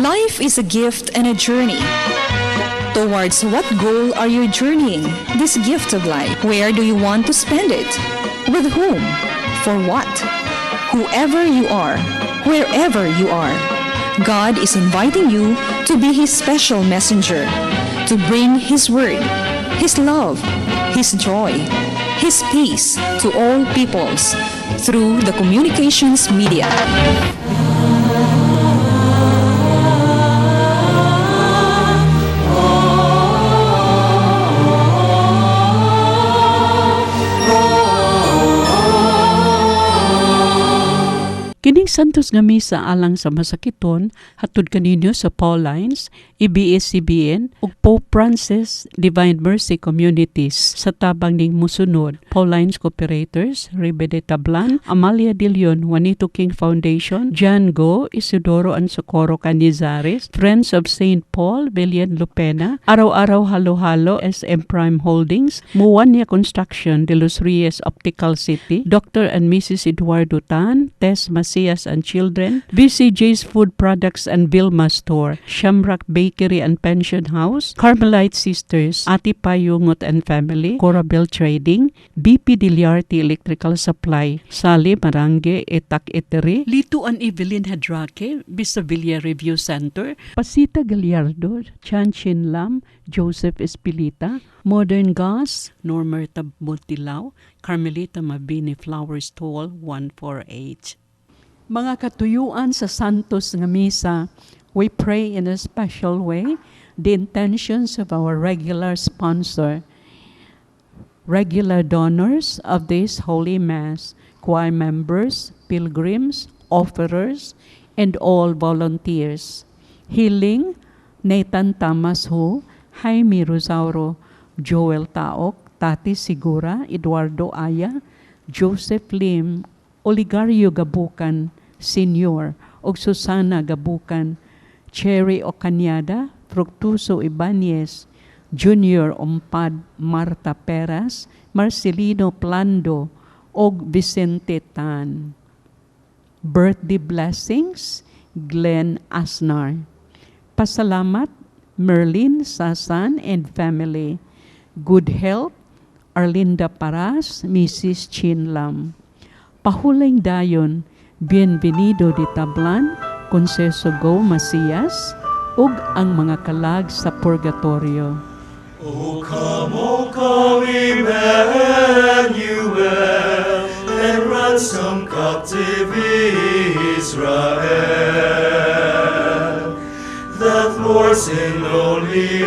Life is a gift and a journey. Towards what goal are you journeying this gift of life? Where do you want to spend it? With whom? For what? Whoever you are, wherever you are, God is inviting you to be His special messenger, to bring His word, His love, His joy, His peace to all peoples through the communications media. Kining santos nga misa alang sa masakiton hatod kaninyo sa Paulines, EBS-CBN ug Pope Francis Divine Mercy Communities sa tabang ning musunod: Paulines Cooperators, Rebe de Tablan, Amalia de Leon, Juanito King Foundation, John Go, Isidoro and Socorro Canizares, Friends of St. Paul, Villan Lupena, Araw-Araw Halo-Halo, SM Prime Holdings, Muwania Construction, De Los Reyes Optical City, Dr. and Mrs. Eduardo Tan, Tess Macias and Children, BCJ's Food Products and Vilma Store, Shamrock Bakery and Pension House, Carmelite Sisters, Ati Payungot and Family, Corabel Trading, BP Diliarte Electrical Supply, Sali Marange Etak Etery, Lito and Evelyn Hadrake, Bisavilla Review Center, Pasita Gallardo, Chan Chin Lam, Joseph Espilita, Modern Gas, Normerta Bultilao, Carmelita Mabini Flower Stall 148. Mga katuyuan sa Santos nga Misa, we pray in a special way the intentions of our regular sponsor, regular donors of this Holy Mass, choir members, pilgrims, offerers, and all volunteers. Healing, Nathan Tamas Hu, Jaime Rosauro, Joel Taok, Tati Sigura, Eduardo Aya, Joseph Lim, Oligario Gabukan, Senior, og Susana Gabukan, Cherry Ocanyada, Fructuso Ibanez, Junior Ompad, Marta Peras, Marcelino Plando, og Vicente Tan. Birthday blessings, Glenn Asnar. Pasalamat, Merlin Sasan and family. Good health, Arlinda Paras, Mrs. Chin Lam. Pahuling dayon, Bienvenido de Tablan, Conceso Go Macias, ug ang mga kalag sa purgatorio. O come, Emmanuel, and ransom captive Israel, that mourns in lonely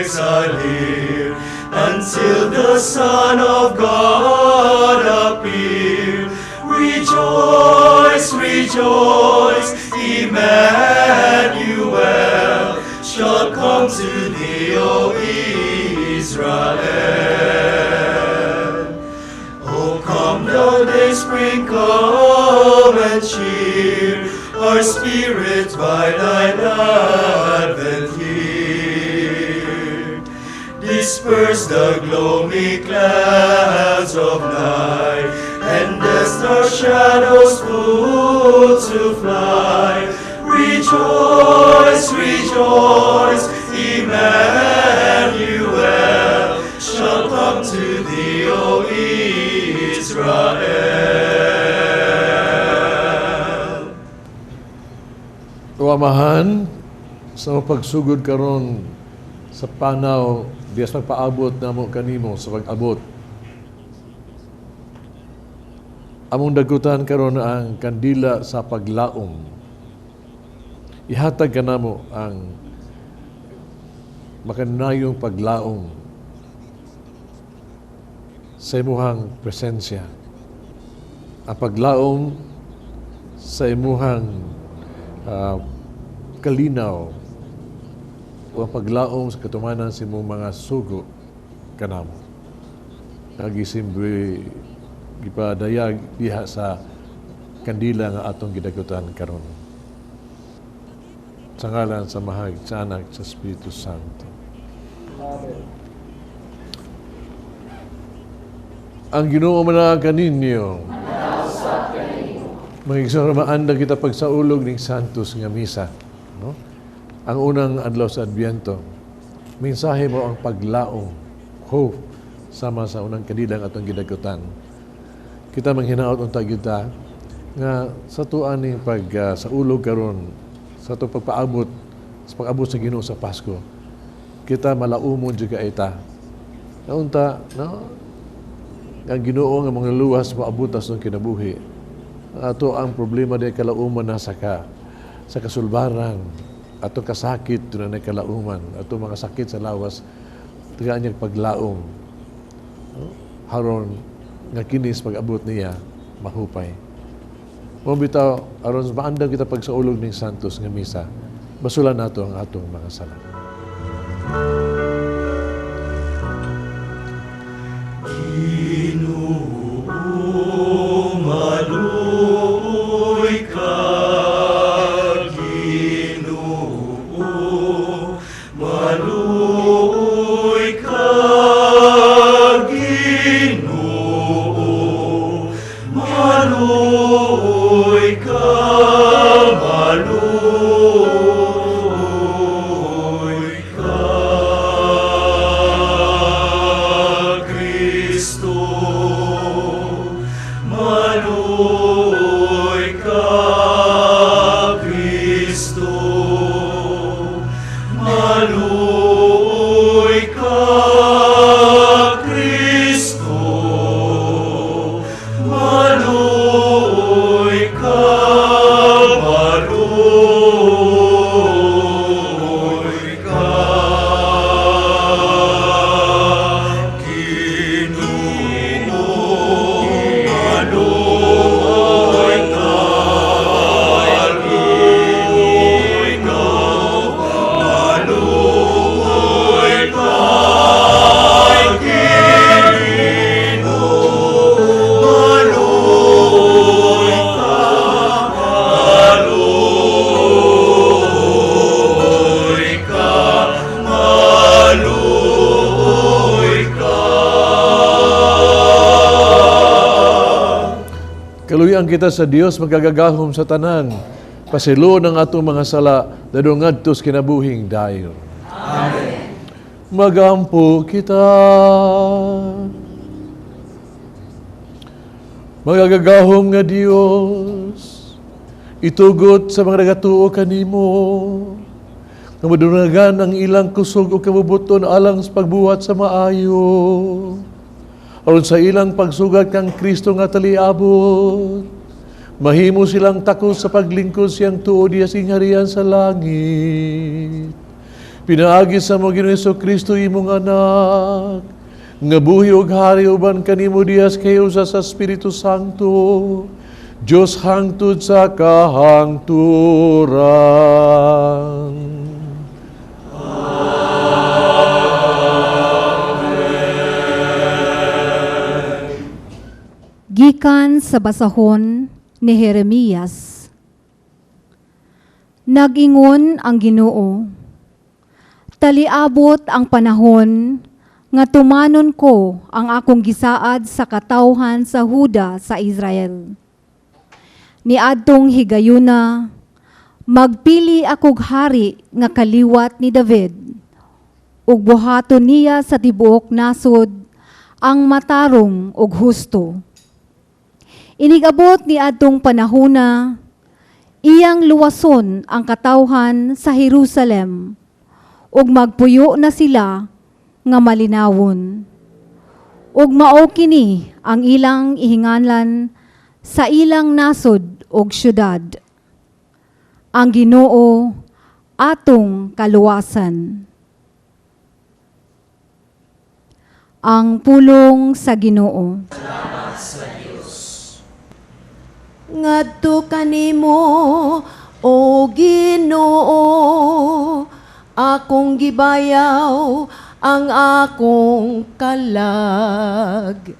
exile here, until the Son of God appear. Rejoice, rejoice, Emmanuel shall come to thee, O Israel. O come, thou day spring, come and cheer our spirit by thine advent here. Disperse the gloomy clouds of night, and as our shadows put to fly, rejoice, rejoice, Emmanuel shall come to thee, O Israel. O Amahan, sa pagsugod karon sa panaw, diyas magpaabot na mo kanimo sa pag-abot. Among dagutan karon ang kandila sa paglaom. Ihatag ka namo ang makanayong paglaom sa imuhang presensya. Ang paglaom sa imuhang kalinaw o ang paglaom sa katumanan sa imong mga sugo kanamo. Nagisimbre gipadayag diha sa kandila nga atong gidagutan karon. Sa ngalan sa Mahal, sa Anak, sa Espiritu Santo. Amen. Ang Ginoo managan ninyo. Magigsaramaan na kita pagsaulog ng Santos nga Misa. No? Ang unang adlaw sa Adbyento, mensahe mo ang paglaom, hope, sama sa unang kadilang atong gidagutan. Kita manghinaot unta kita nga sa tuan ning sa ulog karon sa atong pagpaabot sa pag-abot sa Ginoo sa Pasko, kita malaumon jud ka ita. Naunta, no? Ang Ginoo nga mga luwas maabutas ng kinabuhi. Ato ang problema di kalauman na sa kasulbaran, ato kasakit na na kalauman, ato mga sakit sa lawas, tagaan niyang paglaom. No? Haron nga kinis pag-abot niya mahupay. Mo bitaw aron maandam kita pag sa ulog ning Santos nga misa, basulan nato ang atong mga sala. Maluoy ka, Ginoo. Maluoy ka, Ginoo. Maluoy ka, maluoy ka, Kristo. Maluoy ka, Kristo. Maluoy ka, Kristo. Maluoy ka, maluoy ka, Ginoo. Maluoy ka, Ginoo. Maluoy ka, Ginoo. Maluoy ka, maluoy ka, maluoy ka. Kaluyan kita sa Dios magagagahom sa tanan. Pasilo ng atong mga sala dadung ngadtos kinabuhing dayon. Amen. Magampo kita. Magagagahom nga Dios, itugot sa mga nagatuo kanimo. Nga madunagan ang ilang kusog o kabubuton alang sa pagbuhat sa maayo. Aron sa ilang pagsugat kang Kristo nga taliabot, mahimo silang takos sa paglingkod siyang tuod diya singharian sa langit. Pinaagi sa mo Ginoong Jesu-Kristo imong anak, nga buhi ug hari uban kanimo diyas kayo sa Espiritu Santo, Dios hangtod sa kahangturan. Gikan sa basahon ni Jeremias. Nag-ingon ang Ginoo, taliabot ang panahon nga tumanon ko ang akong gisaad sa katawhan sa Huda sa Israel. Niadtong higayuna, magpili akog hari nga kaliwat ni David, ug buhaton niya sa tibuok nasod ang matarong ug husto. Inigabot ni adtong panahona, iyang luwason ang katawhan sa Jerusalem, ug magpuyo na sila nga malinawon. Ug mao kini ang ilang ihinganlan sa ilang nasod ug syudad. Ang Ginoo atong kaluwasan. Ang pulong sa Ginoo. Ngadto kanimo, o Ginoo, akong gibayaw ang akong kalag.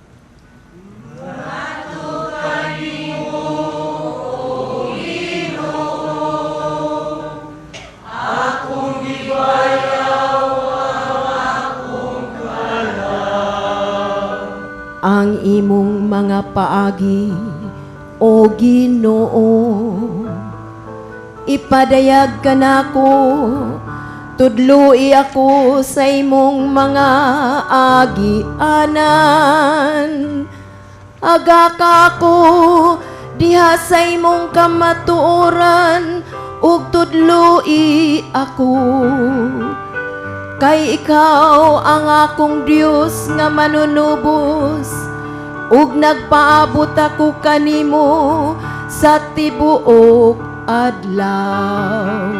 Ang imong mga paagi, o Ginoo, ipadayag ka nako, tudloi ako sa imong mga agianan. Aga ka ako diha sa imong kamatuoran, ug tudloi ako. Kay ikaw ang akong Dios nga manunubos, ug nagpaabot ako kanimo sa tibuok adlaw.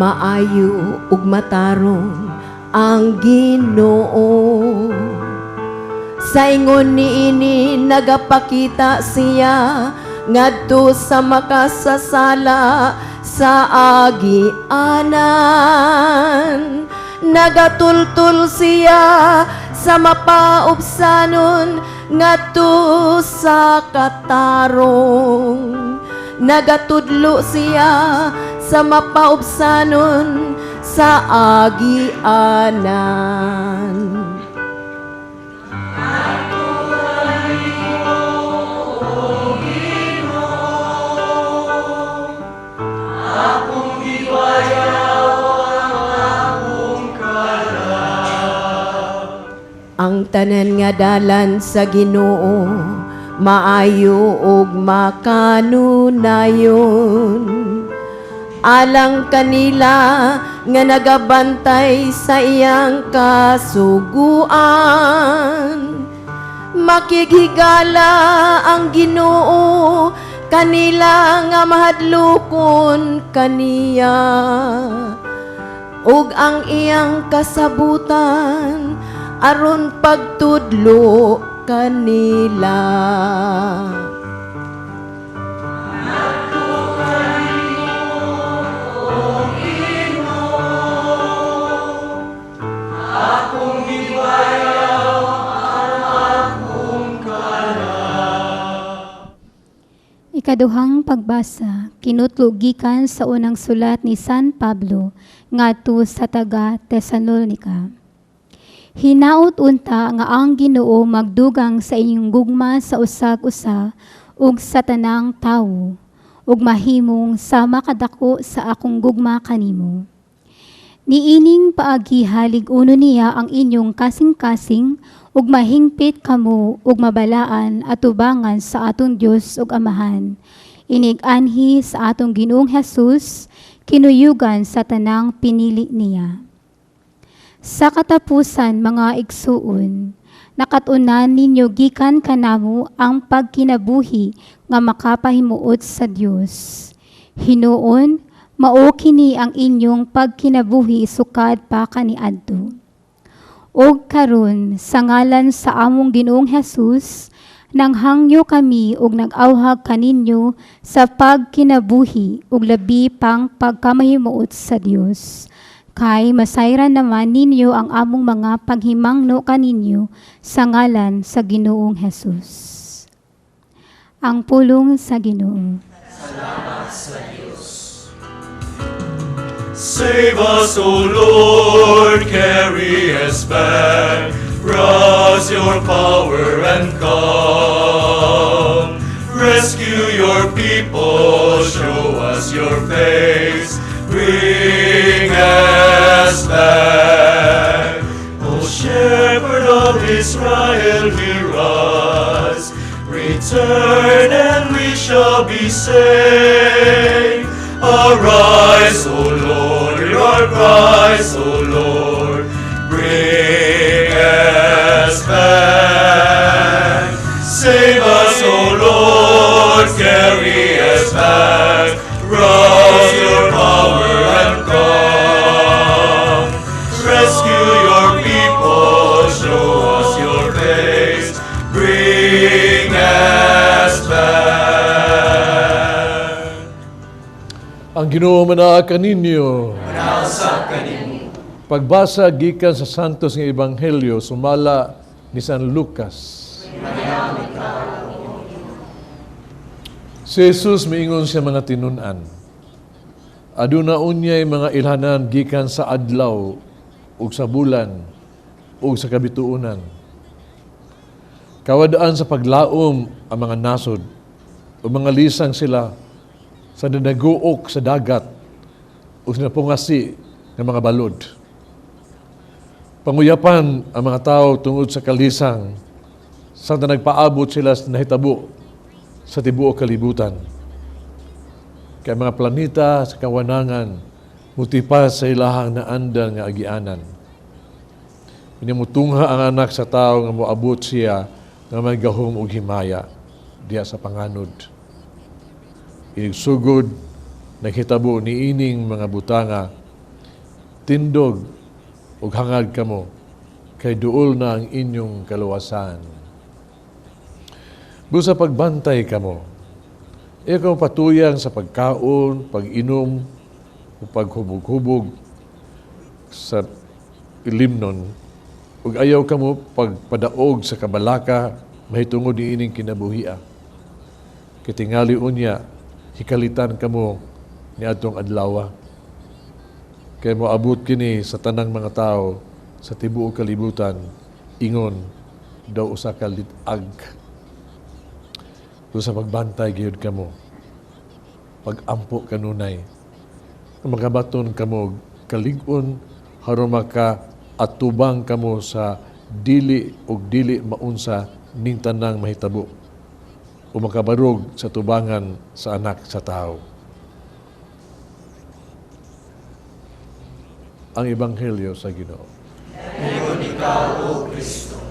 Maayo ug matarong ang Ginoo. Sa ingon niini nagapakita siya ngadto sa makasasala sa agianan. Nagatultul siya sa mapaubsanon ngadto sa katarong. Nagatudlo siya sa mapaubsanon sa agianan. Ang tanan nga dalan sa Ginoo maayo ug makanunayon. Alang kanila nga nagabantay sa iyang kasuguan. Makighigala ang Ginoo kanila nga mahadlokon kaniya. Ug ang iyang kasabutan aron pagtudlo kanila. Ikaduhang pagbasa, kinutlo gikan sa unang sulat ni San Pablo ngadto sa taga Tesalonica. Hinaut unta nga ang Ginoo magdugang sa inyong gugma sa usag-usa ug sa tanang tawo, ug mahimong sama kadako sa akong gugma kanimo. Niining paagihalig uno niya ang inyong kasing-kasing ug mahingpit kamo ug mabalaan at tubangan sa atong Dios ug Amahan. Inig-anhi sa atong Ginoong Hesus, kinuyugan sa tanang pinili niya. Sa katapusan, mga igsuon, nakatunan ninyo gikan kanamo ang pagkinabuhi nga makapahimuot sa Dios. Hinuon, mao kini ang inyong pagkinabuhi sukad pa kaniadto. Og karon sa ngalan sa among Ginoong Hesus, nanghangyo kami ug nag-awhag kaninyo sa pagkinabuhi ug labi pang pagkamahimuot sa Dios. Kay masayran naman ninyo ang among mga paghimangno kaninyo sa ngalan sa Ginoong Hesus. Ang pulong sa Ginoo. Salamat sa Diyos. Save us, O Lord, carry us back. Rouse your power and come. Rescue your people, show us your face. Bring us back. O Shepherd of Israel, hear us. Return and we shall be saved. Arise, O Lord, hear our cries, O Lord. Bring us back. Save us, O Lord, carry us back. Rouse your power and come. Rescue your people, show us your face. Bring us back. Ang Ginoo manaa kaninyo. Manausap kanimo. Pagbasa gikan sa Santos nga Ebanghelyo sumala ni San Lucas. Si Jesus miingon siya mga tinun-an. Aduna unyay mga ilhanan gikan sa adlaw ug sa bulan ug sa kabituunan. Kawadaan sa paglaom ang mga nasod o mga lisang sila sa nanaguok sa dagat o sinapungasi ng mga balod. Panguyapan ang mga tao tungod sa kalisang sa nagpaabot sila sa nahitabo sa tibuok kalibutan. Kaya mga planeta sa kawanangan mutipas sa ilahang naandan nga agianan. Inimutungha ang anak sa tao nga moabot siya nga may gahom ug himaya diya sa panganod. Inig-sugod naghitabo ni ining mga butanga tindog ug hangad kamo kay duol na ang inyong kaluwasan. Busa pagbantay kamo, ikaw patuyang sa pagkaon, pag-inom, o paghubog-hubog sa ilimnon, ug ayaw kamo pagpadaog sa kabalaka, mahitungod ni ining kinabuhia. Kitingali unya, hikalitan kamo ni atong adlawa. Kaya moabot kini sa tanang mga tao sa tibuok kalibutan, ingon daw usa ka litag. So sa pagbantay gyud kamo, pag-ampo kanunay, magabaton kamo kalig-on aron maka atubang kamo sa dili ug dili maunsa ning tanang mahitabo o makabarog sa tubangan sa anak sa tao. Ang Ebanghelyo sa Ginoo. Ngayon ikaw, O Kristo.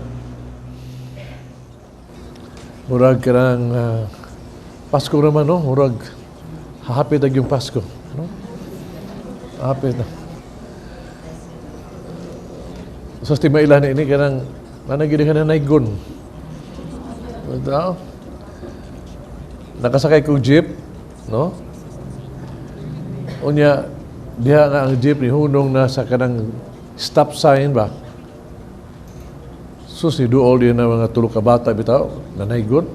Murag karang Pasko naman, no? Murag hahapit ang yung Pasko. No? Hahapit na. Sa stimailan ini karang nanagili ka na naigon. Ito, nakasakay kong jeep, no? Unya, diha nga ang jeep ni hunong na sa kanang stop sign ba? Sus, ni duol din na mga tulog ka bata bitaw, nanaygon.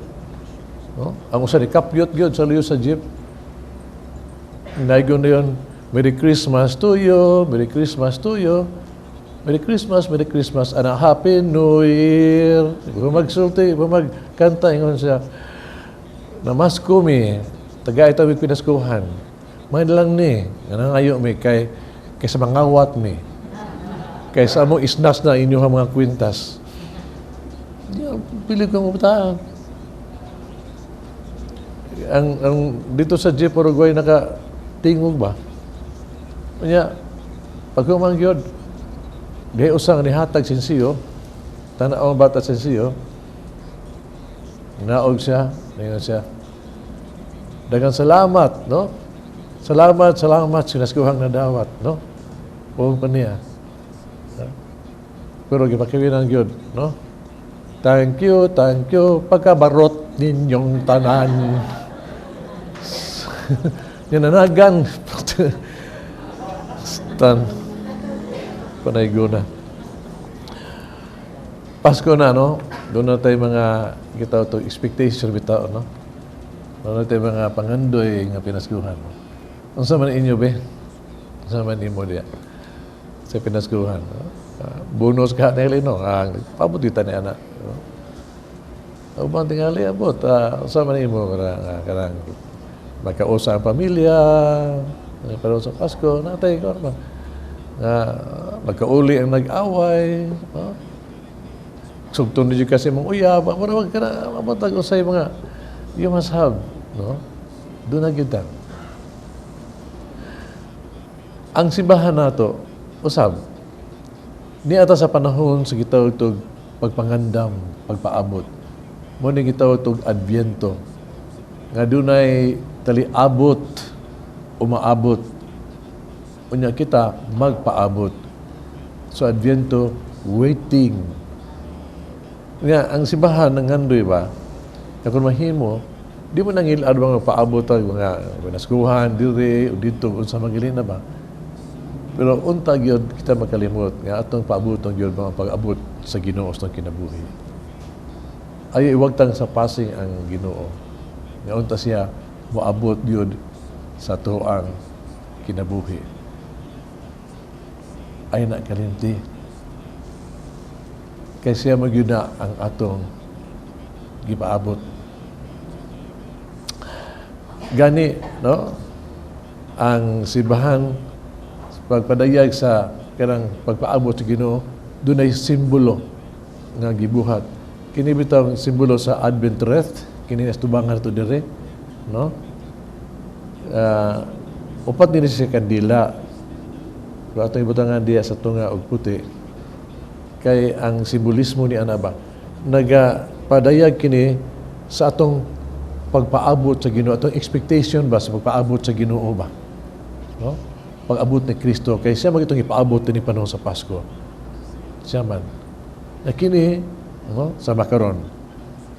No? Ang usa ni kapyot gyud sa liyo sa jeep. Naygon na yun, Merry Christmas to you, Merry Christmas to you, Merry Christmas, and a Happy New Year. Magsulti, magkanta, ingon siya. Namasko mi, taga ito may pinaskuhan. May lang ni, nangayo mi, kay sa mangawat mi. Kay sa mo isnas na inyong mga kwintas. Pili ko mabutaan. Ang dito sa Jeep Uruguay nakatingog ba? Kanya, pag humangyod, gaya usang ni hatag sinsiyo, tanaw ang bata sinsiyo, naog siya, ngayon siya, dagang salamat, no? Salamat, sinaskuhang na dawat, no? Buong pa niya. Pero gipakiwinan yun, no? Thank you, pagkabarot ninyong tanan. Yananagan. Stan. Panay guna. Pasko na, no? Doon na tayo mga, kita ito, expectation bitaw, no? Doon na tayo mga pangandoy nga pinaskuhan. Ang sama inyo, be? Ang sama ni mo diya. Sa pinaskuhan, no? Bonus ka na no? Pabuti-tan niya na. O bang tingali abot, sama ni mo karang magkausa ang pamilya, pero sa Pasko, natay ko naman. Magkauli ang nag-away, no? Sugtong niyo kasi mong uyab, wag ka na mamatag usay mga you must have, no? Doon na kita. Ang simbahan nato, usab, ni ata sa panahon sa gitaw itog pagpangandam, pagpaabot. Muna gitaw itog Adviento. Nga dunay taliabot, umaabot. Unya kita magpaabot. So Adviento, waiting. Nga, ang simbahan ng handoy ba, na kung mahimo, di mo nangilad mga paabot mga pinaskuhan, diri, o dito, unsa magilin na ba? Pero unta gyud kita makalimot nga atong paabuton gyud mga pag-abot sa Ginoo sa kinabuhi. Ay iwagtang sa passing ang Ginoo. Nga unta siya moabot gyud sa tuang kinabuhi. Ay na kalinti. Kaya siya magyuna ang atong gipaabot. Gani, no? Ang simbahan pagpadayag sa kanang pagpaabot sa Ginoo, dunay simbolo nga gibuhat. Kini bitaw simbolo sa Advent wreath, kini nastubangan to dire, no? Upat din siya kandila. Pero atong ibutangan diya sa tunga og puti. Kay ang simbolismo ni ana ba nagapadayag kini sa atong pagpaabot sa Ginoo, atong expectation ba sa pagpaabot sa Ginoo ba, no? Pag-abot ni Kristo kay siya magitong ipaabot ni panahon sa Pasko, siya man na kini, no, sa makaron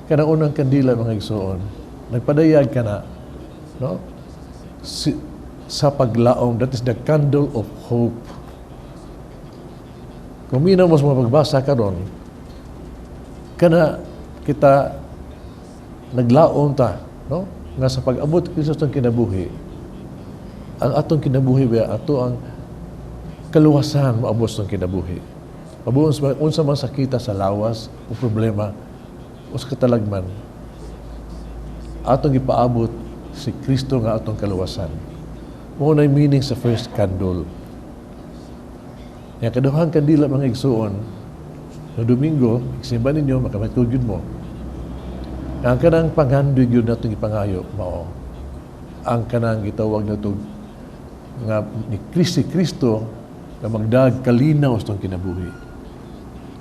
kanang unang kandila mga igsoon nagpadayag kana, no, sa paglaom. That is the candle of hope. Kung minaw mo sa mga pagbasa karon, kana kita naglaom ta, no? Nga sa pag-abot Kristo ang kinabuhi, ang atong kinabuhi ba ato ang kaluwasan maabot ang kinabuhi. Mabuon unsa man sakita sa lawas o problema o sa katalagman, atong ipaabot si Kristo nga atong kaluwasan. Mao na meaning sa first candle. Yang kaduhang kandila mga igsoon, no Domingo, igsimba ninyo, makamatod yun mo. Ang kanang panghandoy yun na itong ipangayo, mao. Ang kanang gitawag na ito, nga ni Kristo, na magdag kalinaw sa itong kinabuhi.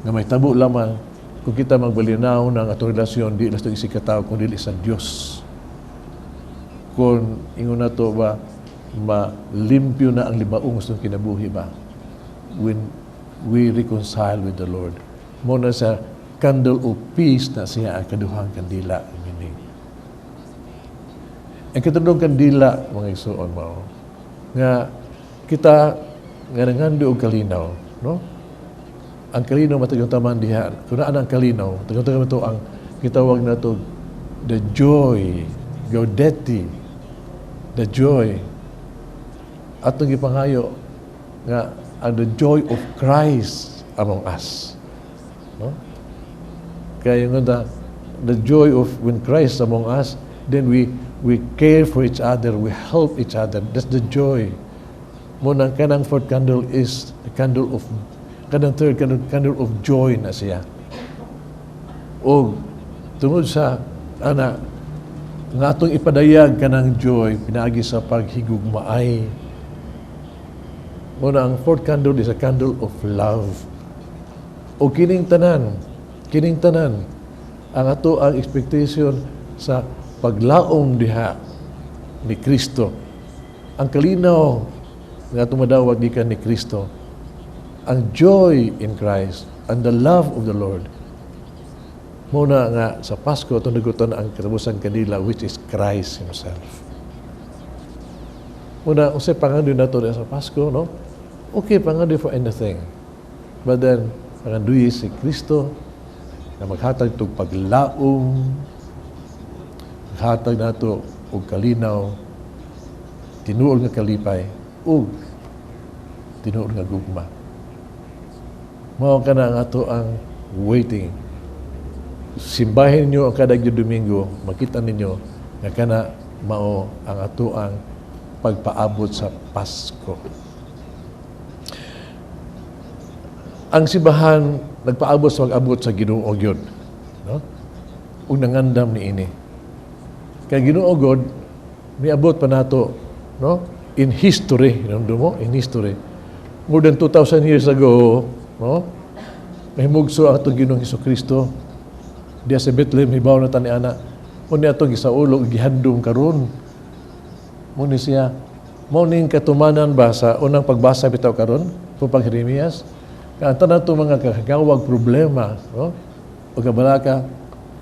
Nga may tabo lamang, kung kita magbalinaw ng atong relasyon, di lang itong isikataw, kung di sa Diyos. Kung ingon na ito ba, malimpyo na ang libaong sa itong kinabuhi ba? When we reconcile with the Lord. Muna sa candle of peace na siya ang kaduhang kandila. Meaning. Ang katulong kandila, mga igsoon mo, nga kita nga nangando og kalinaw, no? Ang kalinaw matagong taman diha. Kung naan ang kalinaw, matagong ito ang kitawag na ito, the joy, gaudete, the joy. Atong ipangayo nga and the joy of Christ among us. No? Kaya yung the joy of when Christ among us, then we care for each other, we help each other. That's the joy. Muna kanang fourth candle is the candle of, kanang third candle of joy na siya. O tungod sa ana nga atong ipadayag kanang joy pinaagi sa paghigugmaay. Muna ang fourth candle is a candle of love. O kining tanan, ang ato ang expectation sa paglaom diha ni Kristo. Ang kalinaw nga tumadawag gikan ni Kristo, ang joy in Christ and the love of the Lord. Muna nga sa Pasko atong naguton ang katapusan kanila, which is Christ Himself. Muna usay pangandoy nato sa Pasko, no? Okay, pangandoy for anything. But then pangandoy si Kristo na maghatag itong paglaom, maghatag nato og kalinaw, tinuod nga kalipay, ug tinuod nga gugma. Mao ka na ang ato ang waiting. Simbahin niyo ang kadag Domingo, makita ninyo na kana mao ang ato ang pagpaabot sa Pasko. Ang simbahan nagpaabot sa pag-abot sa Ginoo gyud, no? Ug nangandam niini. Kay Ginoo God miabot pa nato, no? In history, mo, in history. More than 2,000 years ago, no? Mahimugso ang atong Ginoong Hesukristo. Diya sa Bethlehem, hibaw na tani ana. Muna atong gisaulog, gihandom karon. Muna siya. Mauning katumanan ba sa unang pagbasa bitaw karon, pag Jeremias. Kanta na ito mga kagawag problema, no? O kabalaka,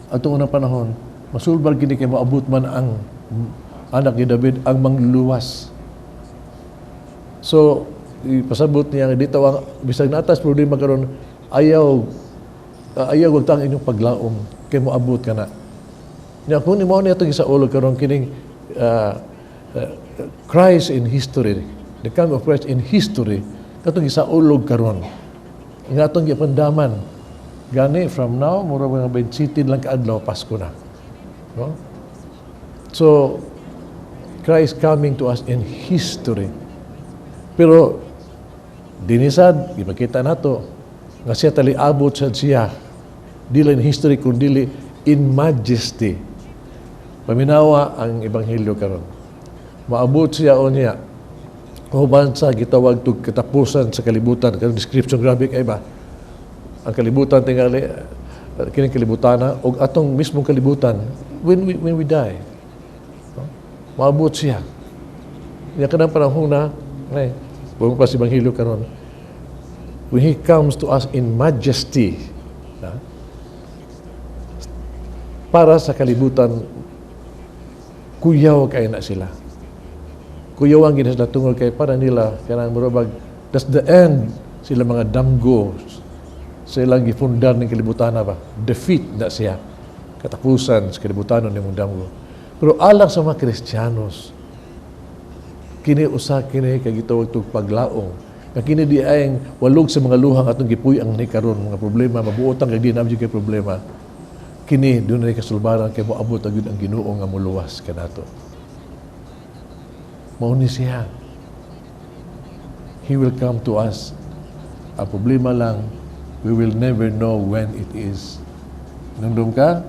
atong unang panahon, masulbar kini kay maabot man ang anak ni David ang mangluluwas. So, ipasabot niya, dito ang bisag natas problema karon ayaw wag tang inyong paglaom kay moabot ka na. Nya kung mo niya itong isa ulo karon kining Christ in history, the coming of Christ in history, katong gisaulog karon. Nga atong gipandaman. Gani, from now, mura mga 27 lang kaadlaw, Pasko na. No? So, Christ coming to us in history. Pero, dinisad, ipakita nato, nga siya taliabot sa siya, dili in history, kundi in majesty. Paminawa ang Ebanghelyo karon. Maabot siya o niya, huban sa gitawag tug katapusan sa kalibutan. Karong description grabe kay ba? Ang kalibutan tingali kining kalibutana og atong mismong kalibutan when we die. No? Maabot siya. Nya kanang panahon na buong pa si Ebanghelyo karon. When He comes to us in majesty, para sa kalibutan, kuyaw kay na sila. Kuyaw ang ginas na tungol kay para nila, kanang murabag, that's the end, sila mga damgo, silang gifundar ng kalibutan na ba? Defeat na siya. Katapusan sa kalibutan ng mong damgo. Pero alang sa mga Kristiyanos, kini usa kini kay gitawag tug paglaong. Nga kini di ay walog sa mga luhang atong gipuy ang ni karon mga problema, mabuotang kay di namin kay problema. Kini doon ay kasulbaran kay moabot agud ang Ginoo nga muluwas kanato. Mao ni siya. He will come to us. Ang problema lang, we will never know when it is. Nandun ka,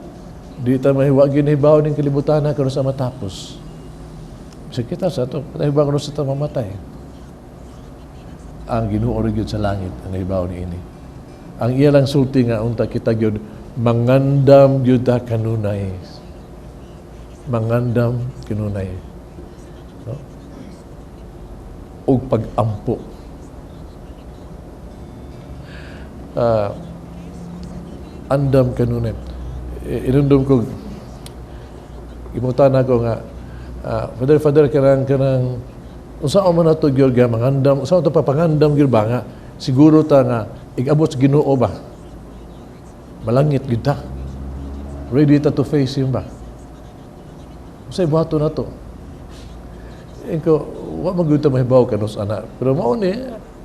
di ta mahiwa ginibaw ng kalibutan na karon sa matapos. Sa kita sa ito, nahibaw karon sa ito mamatay. Ang Ginoo rin yun sa langit, ang nahibaw ni ini. Ang iya lang sulti nga, unta kita yun, mangandam yun ta kanunay. Mangandam kanunay. No? O pag-ampo. Andam kanunay. Inundom ko, imutan ako nga, Father, kanang, usa man nato gyud nga mangandam, usa to papangandam gyud ba nga siguro ta nga igabot sa Ginoo ba? Malangit gyud ta. Ready ta to face Him ba? Usay buhaton nato. Engko wa magyud ta mahibaw kanos ana. Pero mao ni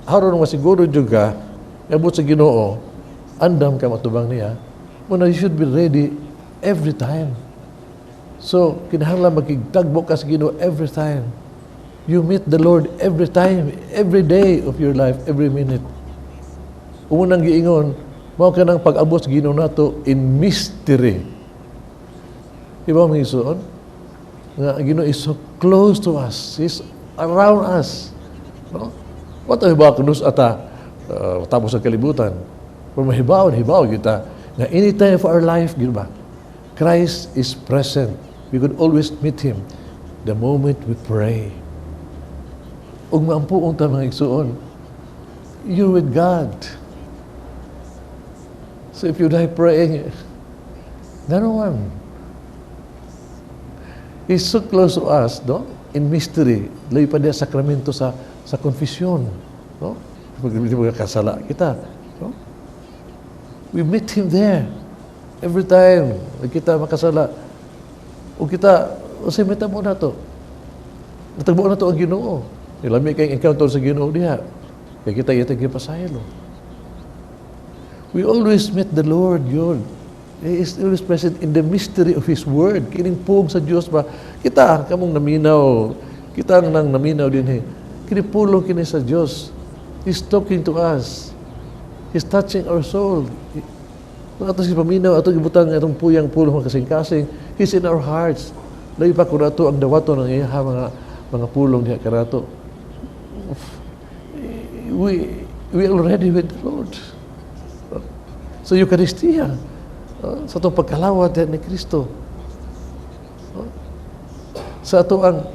haron nga siguro jud ka igabot sa Ginoo, andam ka matubang niya. Muna you should be ready every time. So kinahanglan makigtagbo ka sa Ginoo every time. You meet the Lord every time, every day of your life, every minute. Unang giingon, mao ka ng pag-abot sa Ginoo nato in mystery. Iba mo isuon? Nga Ginoo is so close to us. He's around us. No? What hibaw kunus ata tapos sa kalibutan. Pero mahibaw kita. Nga anytime of our life, gino ba? Christ is present. We could always meet Him the moment we pray. Ug maampuon ta mga igsuon, you're with God. So if you die praying, ganoon. He's so close to us, no? In mystery, layo pa niya sakramento sa confession, no? Pag kasala kita, no? We meet Him there every time kita makasala. O kita, usay meta mo na to. Natagbo na to ang Ginoo. Ilami kayong encounter sa Ginoo diha. Kaya kita itag pasaylo. We always meet the Lord, yun. He is always present in the mystery of His Word. Kining pug sa Diyos ba? Kita, kamong naminaw. Kita nang naminaw din. Kinipulong kini sa Diyos. He's talking to us. He's touching our soul. Kung ato si paminaw, ato gibutang atong puyang pulong kasing-kasing, He's in our hearts. Layo pa kung ato ang dawato ng iya mga pulong diha karato. We already with the Lord. So Eucharistia, sa itong pagkalawat ni Kristo. Sa ito ang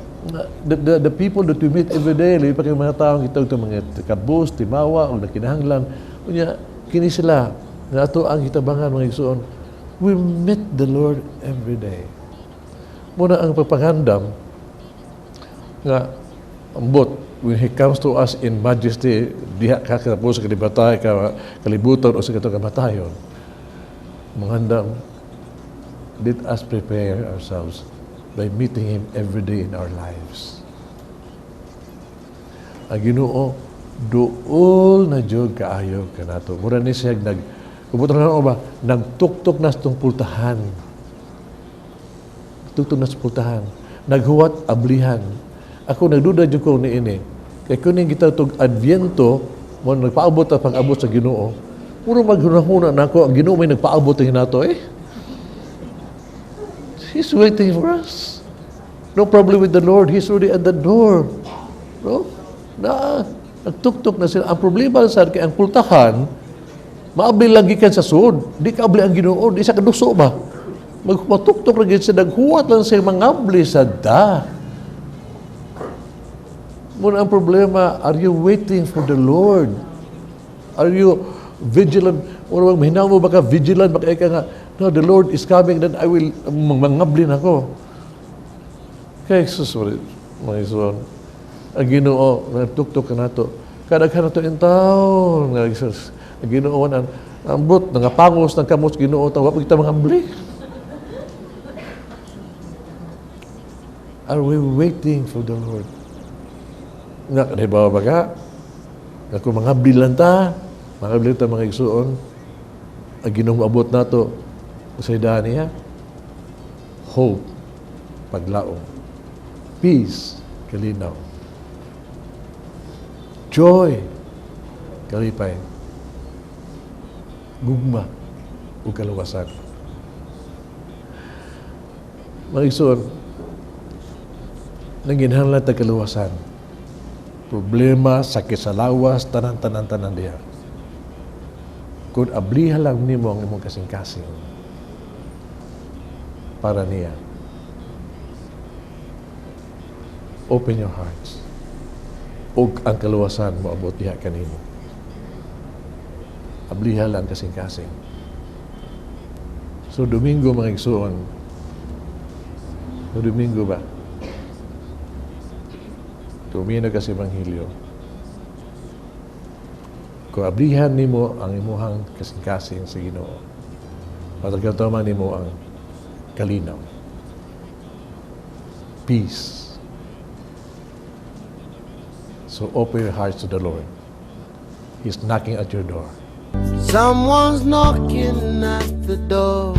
the people that we meet every day, layo pa kayong mga taong itong mga kabus, timawa, o nakinahanglan, kunya, kini sila, na ito ang hitabangan mga igsoon. We meet the Lord every day. Muna ang pagpangandam, nga, ambot, when He comes to us in majesty, diha ka katapos sa kalibutan o sa kamatayon, mangandam, let us prepare ourselves by meeting Him every day in our lives. ang Ginoo duol na jud kaayo kanato. Mura ni siya kubutan na ba nagtuktok na sa tong pultahan. Tuktok na sa pultahan. Naghuwat ablihan. Ako nagduda jud ko niini. Kay kuning kita tug Adviento mo nagpaabot ang pag-abot sa Ginoo. Puro maghunahuna na ako ang Ginoo may nagpaabot ang hinato He's waiting for us. No problem with the Lord. He's already at the door. No? Nagtuktok na sila. Ang problema sa kay ang pultahan, maabli lagi ka sa sud. Di ka abli ang Ginoo. Di sa kaduso ba? Magpatuktok lagi siya. Naghuwat lang siya mangabli sa da. Muna ang problema, are you waiting for the Lord? Are you vigilant? Muna mahinaw mo baka vigilant? Baka ika nga, no, the Lord is coming, then I will mangablin ako. Kaya susunod, mga ison, ang Ginoo, nagtuktok ka na ito. Kadaghan na ito in taon. Ang Ginoo, ang ambot, nangapangos, ng kamos, Ginoo, tawag kita mangabli. Are we waiting for the Lord? Nga, kanibawa ba ka? Ako mangabli lang ta, mga igsuon, ang Ginoong abot na ito, sa idaan niya, hope, paglaong, peace, kalinaw, joy, kalipay, gugma, o kaluwasan. Mga igsoon, nanginhanlan ta kaluwasan, problema, sakit sa lawas, tanan diha. Kung abliha lang nimo ang imong kasing-kasing para niya. Open your hearts. Og ang kaluwasan mo abot diha kanimo. Abliha lang kasing-kasing. So Domingo mga igsoon. So Domingo ba? Tumina ka sa Ebanghelyo. Kung ablihan nimo ang imuhang kasing-kasing sa Ginoo, patagkataman nimo ang kalinaw, peace. So open your hearts to the Lord. He's knocking at your door. Someone's knocking at the door.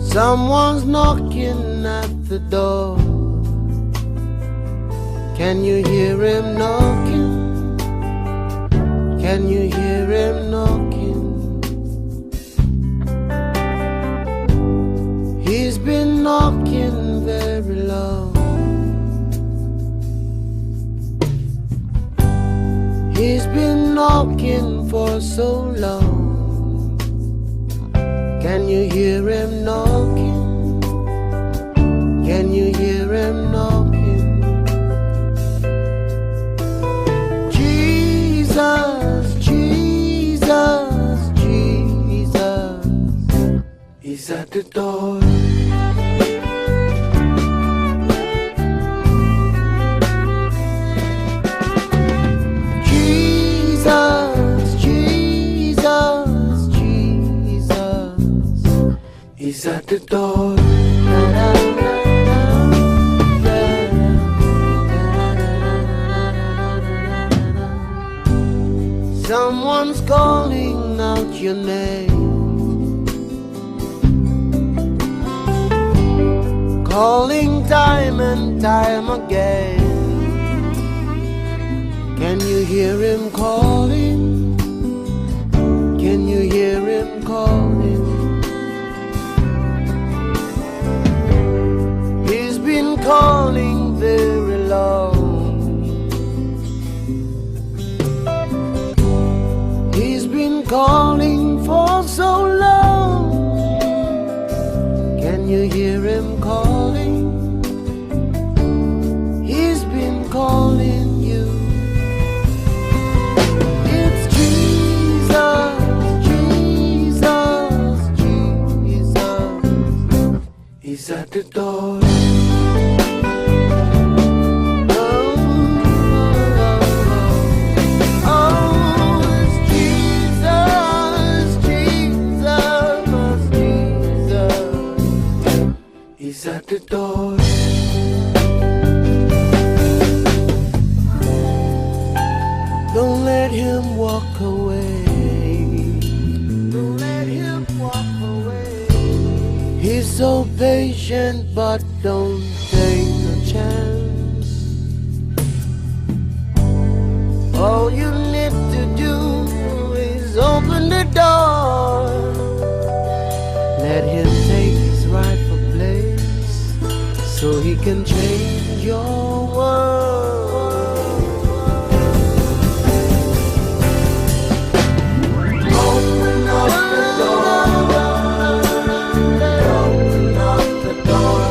Someone's knocking at the door. Can you hear him knocking? Can you hear him knocking? He's been knocking very long. He's been knocking for so long. Can you hear him knocking? Can you hear him knocking? Jesus, Jesus, Jesus is at the door. Jesus, Jesus, Jesus is at the door. Someone's calling out your name, calling time and time again. Can you hear him calling? Can you hear him calling? He's been calling very long. He's been calling for so long. Can you hear him calling? He's been calling you. It's Jesus, walk away. Don't let him walk away. He's so patient, but don't take a chance. All you need to do is open the door. Let him take his rightful place, so he can change your world. Open up the door. Open up the door.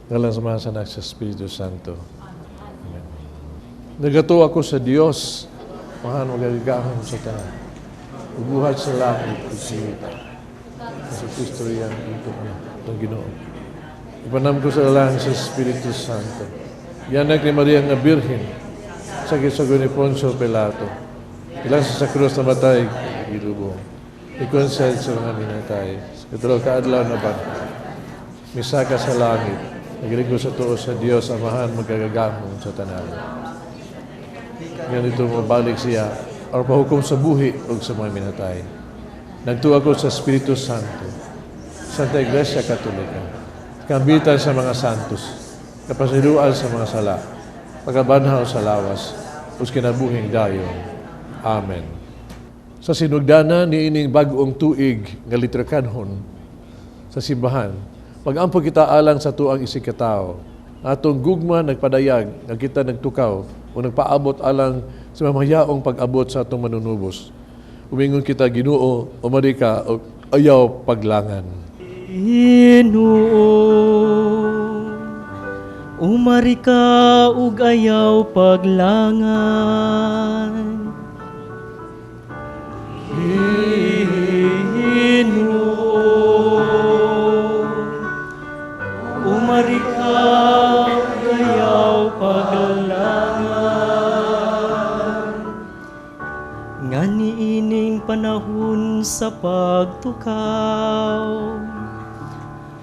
Ngalan sa mga sanak sa Espiritu Santo. Amen. Nagato ako sa Dios, mahan magagahon sa tanan. Ubuhat sa langit at sita. Sa Kristo yan, itong Ginoo. Ipanam ko sa langit sa Espiritu Santo. Yanak ni Maria nga Birhen, sakit sa ni Poncio Pilato. Ilang sa krus na matay, ilubong. Ikonsel sa mga minatay. Katulog kaadlaw na ba? Misaka sa langit. Nagilig ko sa tuo sa Diyos, amahan magagagamon sa tanan. Ganito mabalik siya, o pahukom sa buhi o sa mga minatay. Nagtuwa ko sa Espiritu Santo, Santa Iglesia Katolika, kambitan sa mga santos, kapasiluan sa mga sala, pagkabanhaw sa lawas, us kinabuhing dayon. Amen. Sa sinugdana ni ining bag-ong tuig nga litrakanhon sa simbahan, pag-ampo kita alang sa tuang isikatao, atong gugma nagpadayag nga kita nagtukaw o nagpaabot alang sa mamayaong pag-abot sa atong manunubos. Umingon kita Ginoo, umari ka o ayaw paglangan. Ginoo, umari ka ug ayaw paglangan. Ginoo, umari ka ug ayaw paglangan. Nga niining panahon sa pagtukaw,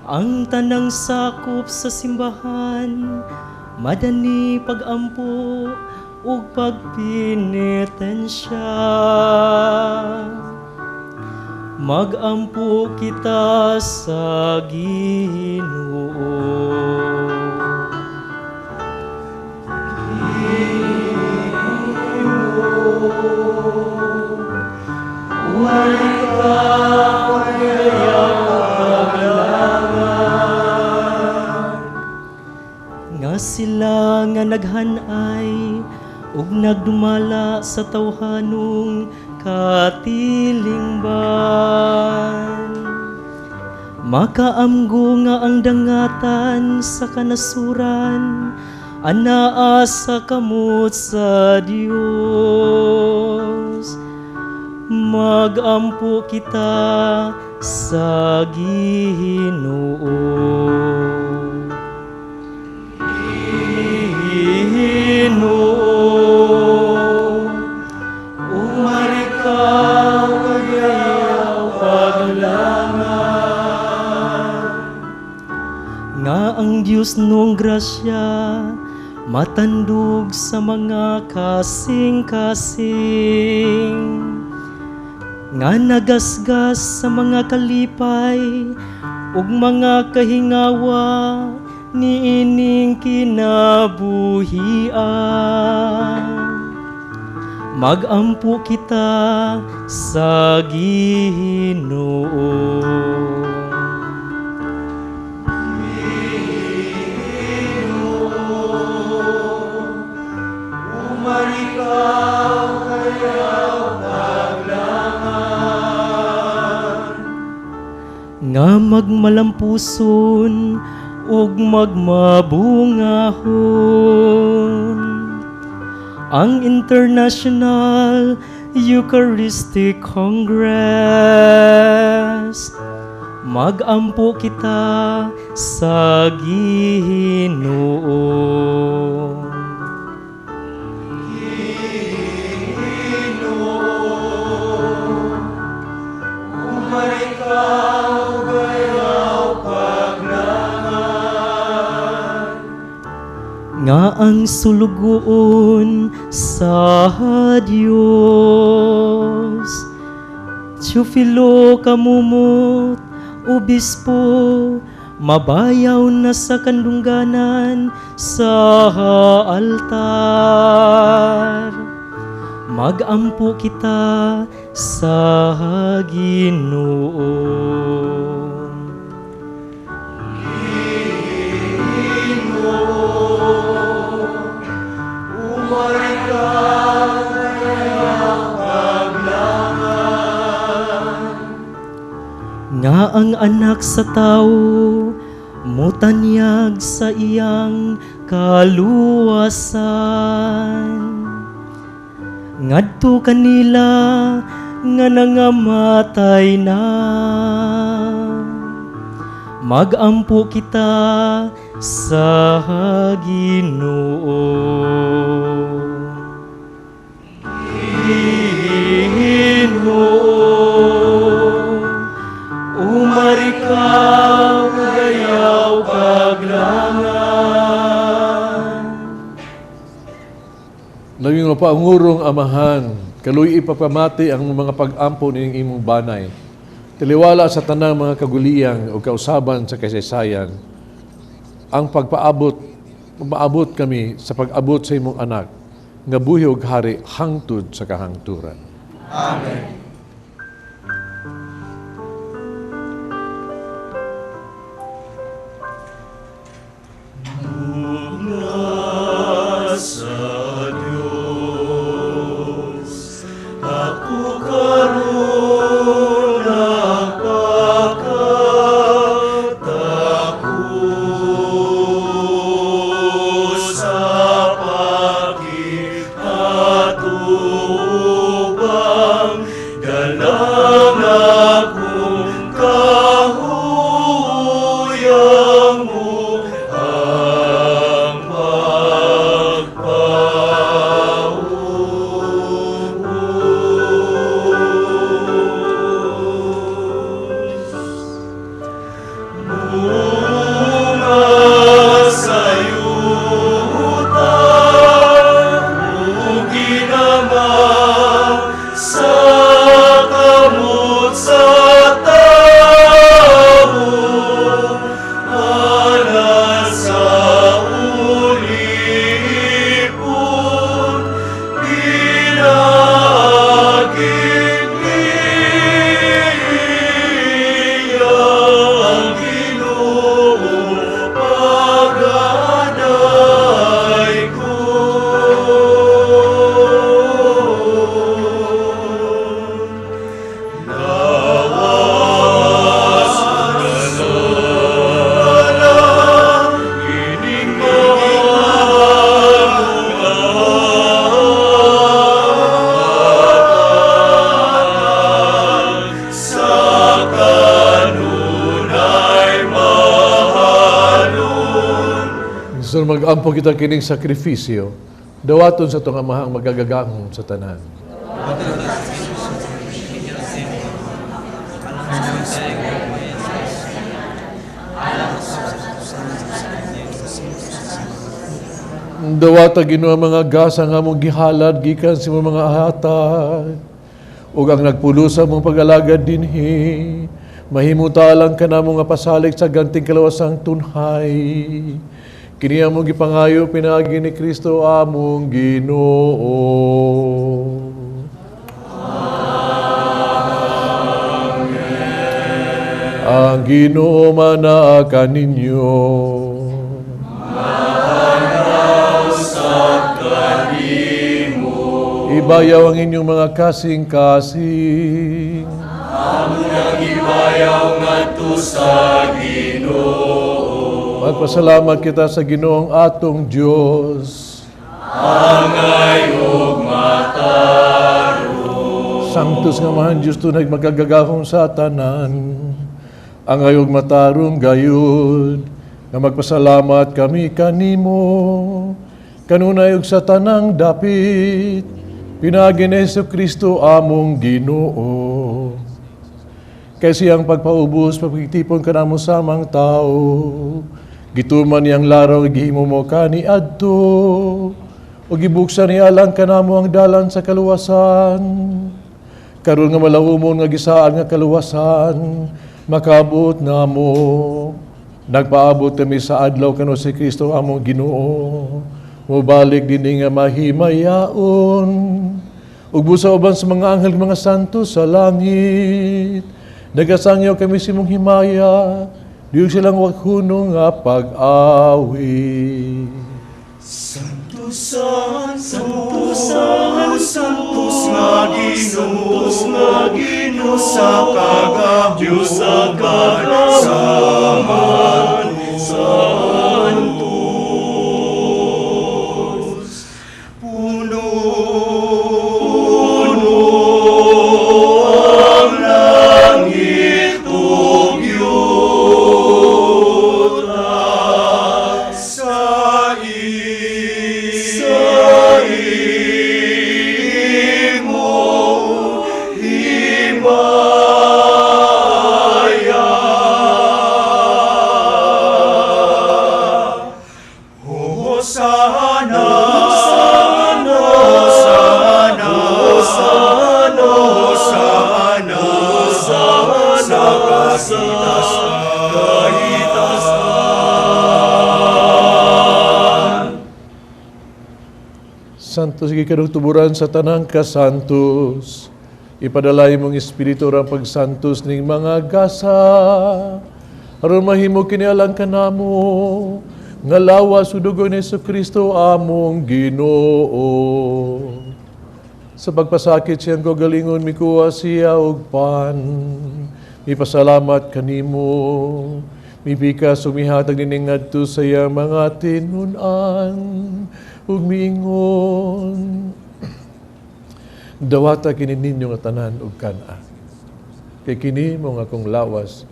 ang tanang sakop sa simbahan, madani pagampo ug pagpenitensya. Magampo kita sa Ginoo. Umari ka ug ayaw paglangan. Nga sila nga naghanay ug nagdumala sa tawhanong katilingban. Makaamgo nga ang dangatan sa kanasuran, anaa sa kamot sa Dios. Magampo kita sa Ginoo. Ginoo, umari ka ug ayaw paglangan. Nga ang Diyos nung grasya matandog sa mga kasing-kasing, nga nagasgas sa mga kalipay ug mga kahingawa niining kinabuhian. Magampo kita sa Ginoo. Umari ka ug ayaw paglangan. Nga magmalampuson ug magmabungahon ang International Eucharistic Congress. Magampo kita sa Ginoo. Umari ka ug ayaw paglangan. nga ang sulugoon sa Dios. Teofilo kamumot, obispo, mabayaw na sa kandungganan sa altar. Magampo kita sa Ginoo. Nga ang anak sa tao mutanyag sa iyang kaluwasan. Ngadto kanila nga nangamatay na. Magampo kita sa Ginoo. Umarikaw, gayaw kaglangan. Naging mapaungurong amahan, kaluy ipapamati ang mga pag-ampo ning imong banay. Tiliwala sa tanang mga kaguliyang o kausaban sa kasaysayan, ang maabot kami sa pag-abot sa imong anak, nga buhi ug hari hangtod sa kahangturan. Amen. Sa Diyos, ako karoon nagpakatakot sa pakikatubang, dalang akong kahuyang mo ang So mag-ampo kita kining sakripisyo, dawaton sa itong amahang magagagahon sa tanan. Dawata Ginoo mga gasa nga mong gihalad gikan sa imong mga hatag ug ang nagpulo sa mong pag-alagad dinhi mahimutalang kanamo nga pasalig sa ganting kalawasang tunhay. Kini among gipangayo pinaagi ni Kristo among Ginoo. Amen. Ang Ginoo mana kaninyo. Ibayaw ang inyong mga kasing-kasing. Among nagibayaw ngadto sa Ginoo. Magpasalamat kita sa Ginoong atong Diyos. Angay ug matarong. Sanctus nga mahan Diyos tunay magagagahong sa tanan. Angay ug matarong gayud. Nga magpasalamat kami kanimo. Kanunay ug sa tanang dapit. Pinagi ni Jesucristo among Ginoo. Kay siyang pagpaubos, pagtipon ka na mo samang tao, Gituman niyang laraw gihimo mo kani adto. O gibuksan niya lang kanamo ang dalan sa kaluwasan. Karon nga malawomon nga gisaan nga kaluwasan, makaabot namo. Nagpaabot kami sa adlaw kano si Kristo among Ginoo. Mubalik din nga mahimayaon. Ug busa uban sa mga anghel mga santo sa langit. Nagasangyaw kami si mong himaya. Diyog silang waghunong nga pag-awi. Santos nga Ginoo sa kagabuhan santos. Puno ang langit ug yuta sa imong himaya. Hosana, Hosana, Hosana, Hosana, sa kahitasan. Santos sige kadung tuburan sa tanang kasantos. Ipadalay mong espiritu orang pagsantos ning mga gasa. Aron mahimo kini alang kanamo. Nga lawas sudugo ni Jesucristo among Ginoo. Sa pagpasakit siyang gagalingon mikuha siya og pan. Mipasalamat kanimo. Mipika sumihatag nining ngadto sa iyang mga tinunan ug miingon. Dawata kini ninyo nga tanan ug kana. Kay kini mo nga akong lawas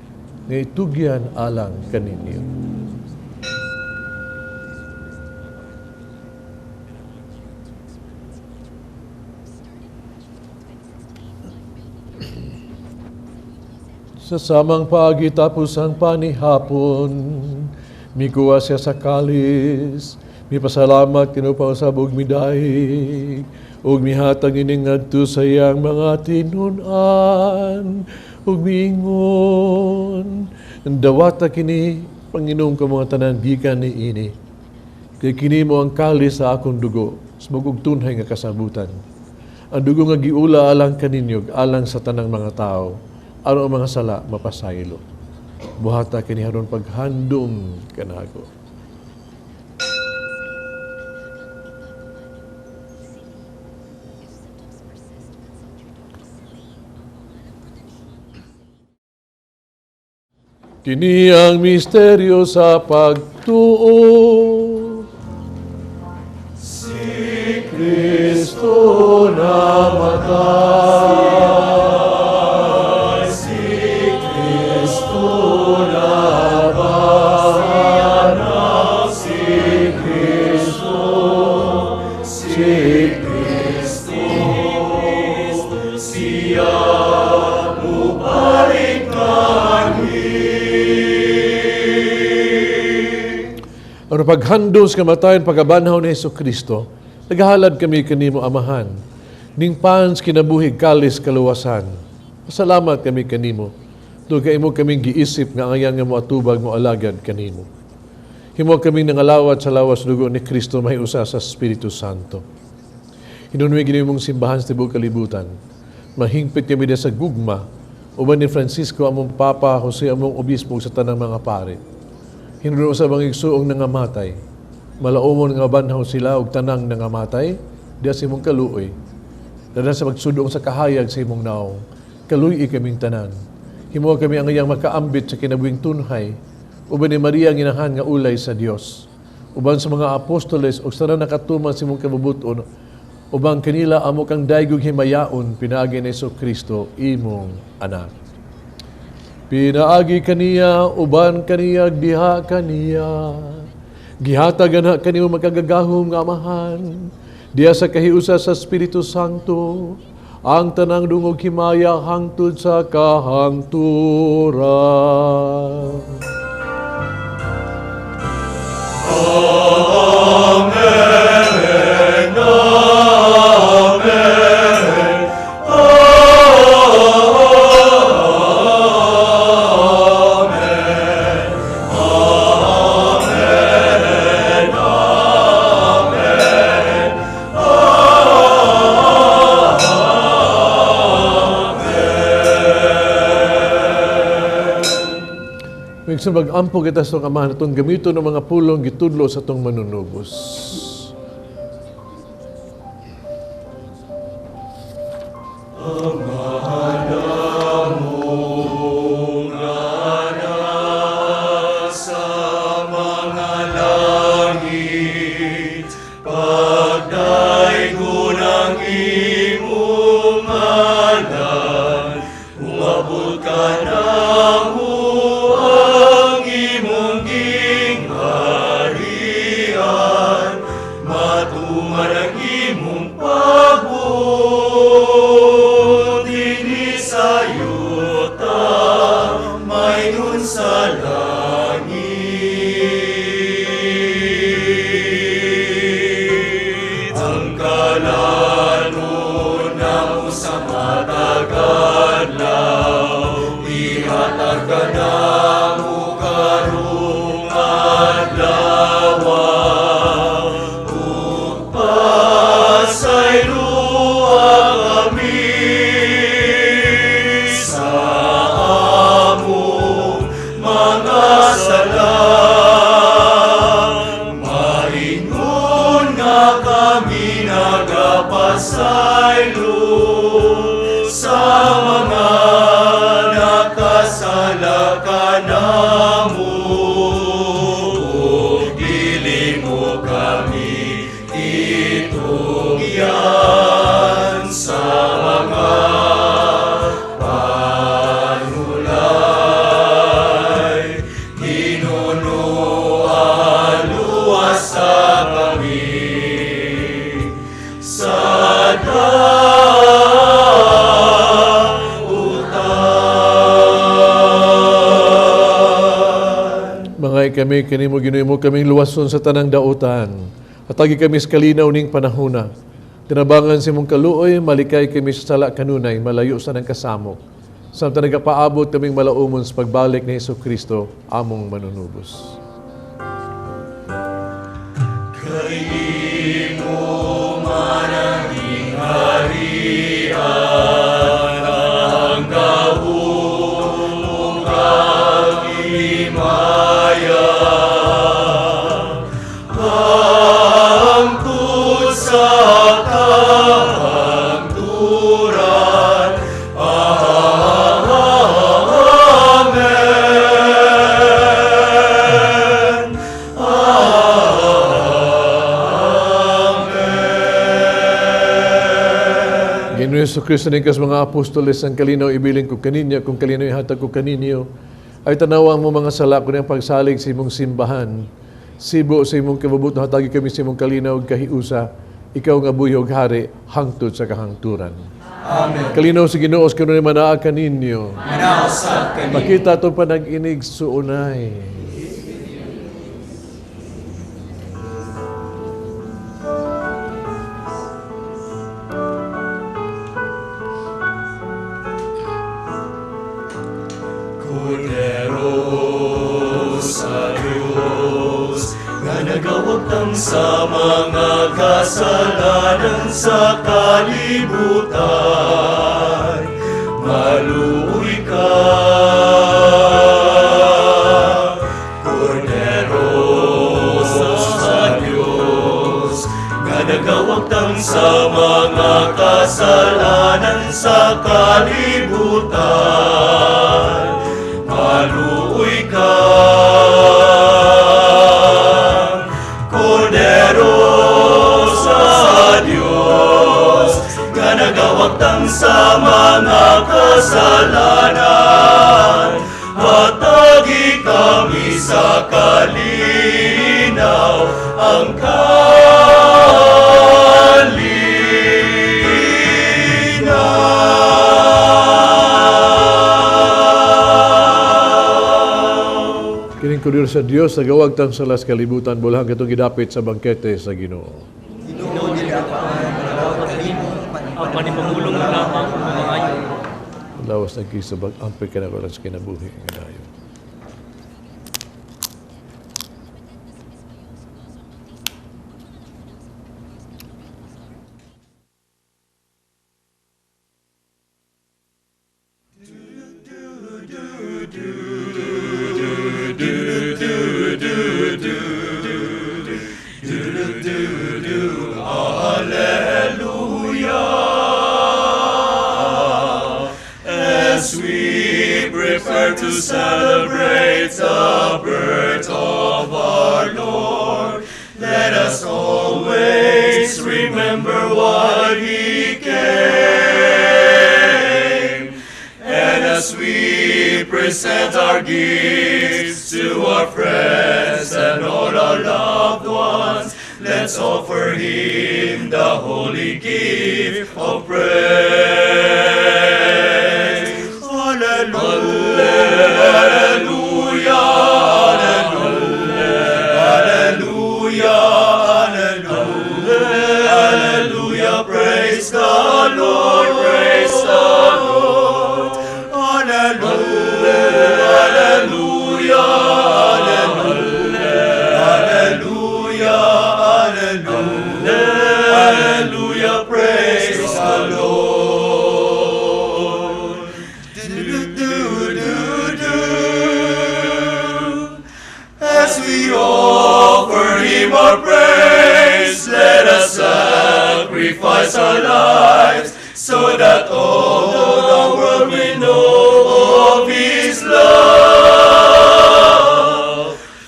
nga itugyan alang kaninyo. Sa samang pagitapos ang panihapon, mikuha siya sa kalis, mipasalamat kinupaw sa bugmidaig, ug mihatag ining ngadto sa iyang mga tinunan, ug miingon, dawata kini, Panginoon ko mga tanan, gikan ni ini. Kay kini mo ang kalis sa akong dugo, smugog tunhay nga kasabutan. Ang dugo nga giula alang kaninyo, alang sa tanang mga tao, aron ang mga sala mapasaylo. Buhata kini haron paghandom kanako. Kini ang misteryo sa pagtuo. Si Kristo namatay. Ano paghandos kamatayon pagabanhaw ni Jesucristo, naghalad kami kanimo amahan, ning pans kinabuhig kalis kaluwasan. Pasalamat kami kanimo, kay imo kaming giisip nga angayang nga moatubag mo alagad kanimo. Himo kaming nangalawat sa lawas dugo ni Kristo may usa sa Espiritu Santo. Hinunwi gini mong simbahan sa tibuok kalibutan. Mahingpit kami sa gugma, uban ni Francisco among Papa, Jose among obispo sa tanang mga pare. Hinuno sa mga igsuong nangamatay. Malaumon nga banhaw sila og tanang nangamatay, diya sa imong kaluoy. Dada sa magsudong sa kahayag sa imong naong, kaluoy kaming tanan. Himo kami ang iyang makaambit sa kinabuhing tunhay, uban ni Maria ang inahan nga ulay sa Dios. Uban sa mga apostoles og sa nakatuman sa imong kabubuton, uban kanila amo kang daygog himayaon pinaagi ni Jesucristo imong anak. Pinaagi kaniya, uban kaniya, diha kaniya. Gihatag na kaniyo magkagagahom nga amahan. Diya sa kahiusa sa Espiritu Santo, ang tanang dungog himaya hangtod sa kahangturan. Sa mag-ampo kita sa amahan itong gamito ng mga pulong gitudlo sa itong manunubos. Kami kanimo Ginoo mo kaming luwason sa tanang dautan. Atagi kami sa kalinaw ning panahona. Tinabangan si mong kaluoy, malikay kami sa sala kanunay, malayo sa nang kasamok. Samtang nagapaabot kaming malaumon sa pagbalik ni Jesucristo, among manunubos. Kaimo mananging harian, ang gahong kalimaya. Jesucristo ni kas mga apostoles ang kalinaw ibilin ko kaninyo, kung kalinaw ihatag ko kaninyo, ay tanawang mo mga sala ko niyang pagsalig sa imong simbahan. Sibo sa imong kababuto, hatagi kami sa imong kalinaw kahiusa, ikaw nga buyog hari, hangtod sa kahangturan. Amen. Kalinaw sa Ginoos kuno ni manaa kaninyo. Manausap kaninyo. Makita itong panag-inig suunay. Nagawagtang sa mga kasalanan sa kalibutan, maluoy ka, Kordero sa Diyos. Nagawagtang sa mga kasalanan sa kalibutan, maluoy ka, nagawagtang sa mga kasalanan, hatagi kami sa kalinaw ang kalinaw. Kining Daghang kurir sa Dios sa gawag tang salas kalibutan bulhang katong gidapit sa bangkete sa Ginoo. Ang panipamulong na lamang ng mga ayo. Lawas na kisabag ampay ka na sa kinabuhi nga dayon. As we prepare to celebrate the birth of our Lord, let us always remember why He came. And as we present our gifts to our friends and all our loved ones, let's offer Him the holy gift of praise. Hallelujah, hallelujah, hallelujah, hallelujah, praise the Lord, praise the Lord. Hallelujah, hallelujah, hallelujah, hallelujah, praise the Lord. As we offer Him our praise, let us sacrifice our lives so that all the world will know of His love.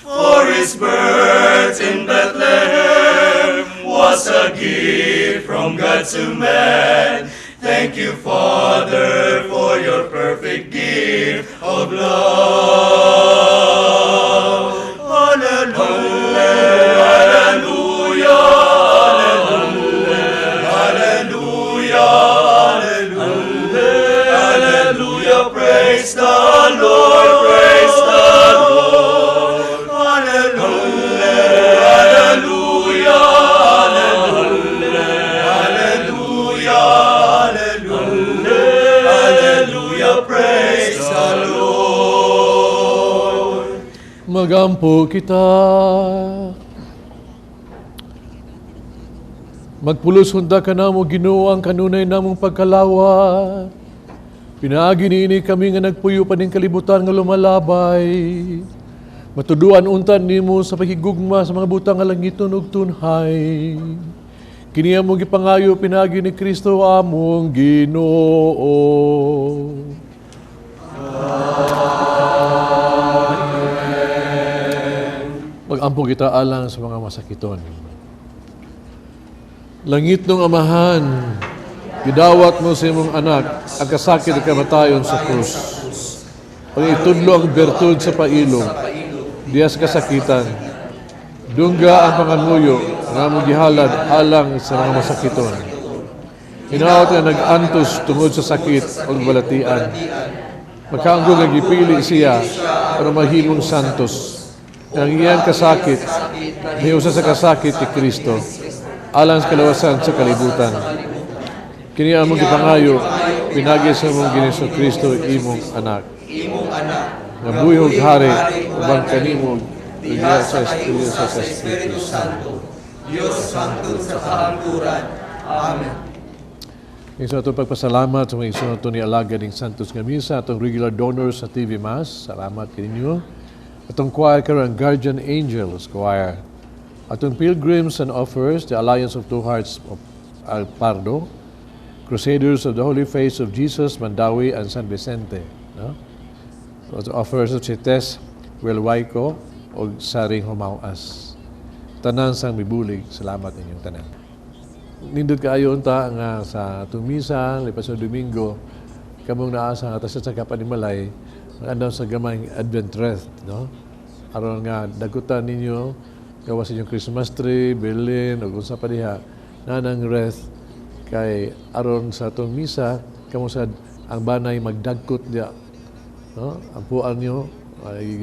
For His birth in Bethlehem was a gift from God to man. Thank you, Father, for your perfect gift of love. Hallelujah, hallelujah, hallelujah, hallelujah, praise the Lord, praise the Lord. Hallelujah, hallelujah, hallelujah, hallelujah, praise the Lord. Magampo kita. Magpulos hunda ka na mo Ginoo ang kanunay namong pagkalawa. Pinaagi niini kami nga nagpuyo pa ning kalibutan nga lumalabay. Matuduan untan nimo sa pakigugma sa mga butang nga langiton ug tunhay. Kini among gipangayo pinaagi ni Kristo among Ginoo. Mag-ampo kita alang sa mga masakiton. Langit ng Amahan, gidawat mo sa imong anak ang kasakit at kamatayon sa krus. Pangitudlo ang bertud sa pailog, diyas kasakitan. Dungga ang panganuyo nga mong gihalad alang sa mga masakiton. Hinaot nga nag-antos tungod sa sakit o balatian. Magkaanggo nga gipili siya para mahimong santos. Ang iyan kasakit, niusa sa kasakit ni Kristo, alang sa kalawasan sa kalibutan. Kini among gipangayo, pinagi sa mong Ginoong Kristo imong anak. Nga buhig hari, ubang kanimo, Diyos sa Espiritu Santo. Diyos Santo sa kaangkuran. Amen. Isa itong pagpasalamat sa mga isunod ito ni Alaga ng Santos nga Misa, atong regular donors sa TV Mass. Salamat kaninyo. Atong choir karon ang Guardian Angels Choir. Atong Pilgrims and Offers, the Alliance of Two Hearts of Al Pardo, Crusaders of the Holy Face of Jesus, Mandawi, and San Vicente. No? So, offers of si Tess Welwaiko o Saring Humawas. Tanan sang mibulig, salamat ninyong tanan. Nindot kaayo unta nga sa atong misa, lipas sa Domingo, kamong naasa nga sa kapanimalay, ang andaw sa gamay Advent wreath, no? Aron nga dagutan ninyo gawa sa inyong Christmas tree, Berlin, o kung sa pa diha, nanang wreath kay aron sa atong misa, kamo sad ang banay magdagkot diya, no? Ang puan nyo ay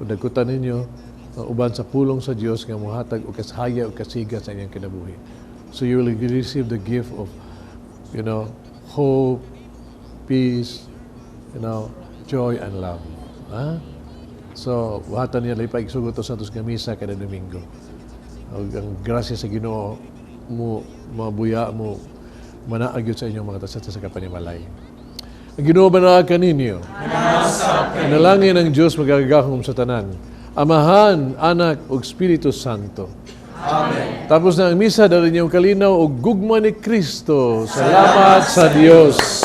Dagutan ninyo ang uban sa pulong sa Dios nga mohatag og kasaya ug kasiga sa inyong kinabuhi. So you will receive the gift of, hope, peace, joy and love. So, wahatan niya lipay igsugot sa Santos nga misa kada Domingo. Ang grasya sa Ginoo mo mabuya mo manaag sa inyong mga tasat sa kapanimalay. Ang Ginoo banaa kaninyo. Nalangin ang Dios magagahom sa tanan. Amahan, Anak ug Espiritu Santo. Amen. Tapos na ang misa dali niyong kalinaw og gugma ni Kristo. Salamat sa Dios.